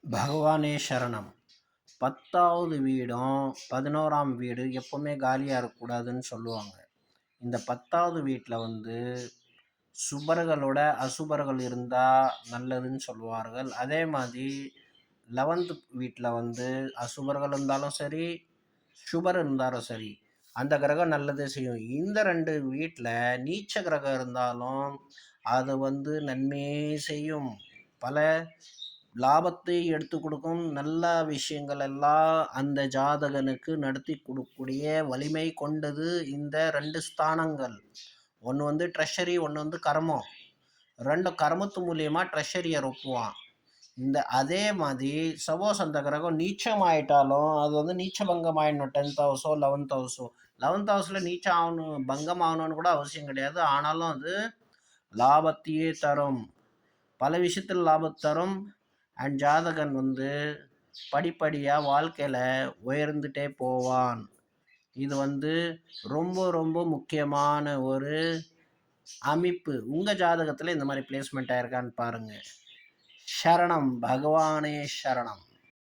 பகவானே சரணம். 10வது வீடும் 11ஆம் வீடு எப்பவுமே காலியாக இருக்கக்கூடாதுன்னு சொல்லுவாங்க. இந்த 10வது வீட்டில் சுபர்களோட அசுபர்கள் இருந்தால் நல்லதுன்னு சொல்லுவார்கள். அதே மாதிரி 11th வீட்டில் அசுபர்கள் இருந்தாலும் சரி, சுபர் இருந்தாலும் சரி, அந்த கிரகம் நல்லது செய்யும். இந்த 2 வீட்டில் நீச்ச கிரகம் இருந்தாலும் அது நன்மையே செய்யும். பல லாபத்தை எடுத்து கொடுக்கும். நல்ல விஷயங்கள் எல்லாம் அந்த ஜாதகனுக்கு நடத்தி கொடுக்கக்கூடிய வலிமை கொண்டது இந்த 2 ஸ்தானங்கள். ஒன்று ட்ரெஷரி, ஒன்று கர்மம். 2 கர்மத்து மூலியமாக ட்ரெஷரியை ரொப்புவான். அதே மாதிரி சப்போஸ் அந்த கிரகம் நீச்சம் ஆயிட்டாலும் அது நீச்சபங்கம் ஆயிடணும். 10th ஹவுஸோ 11th ஹவுஸோ. 11th ஹவுஸில் நீச்சம் ஆகணும், பங்கம் ஆகணும்னு கூட அவசியம் கிடையாது. ஆனாலும் அது லாபத்தையே தரும், பல விஷயத்தில் லாபத்தை தரும். அண்ட் ஜாதகன் படிப்படியாக வாழ்க்கையில் உயர்ந்துட்டே போவான். இது ரொம்ப ரொம்ப முக்கியமான ஒரு அமைப்பு. உங்கள் ஜாதகத்தில் இந்த மாதிரி பிளேஸ்மெண்ட் ஆயிருக்கான்னு பாருங்கள். சரணம், பகவானே சரணம்.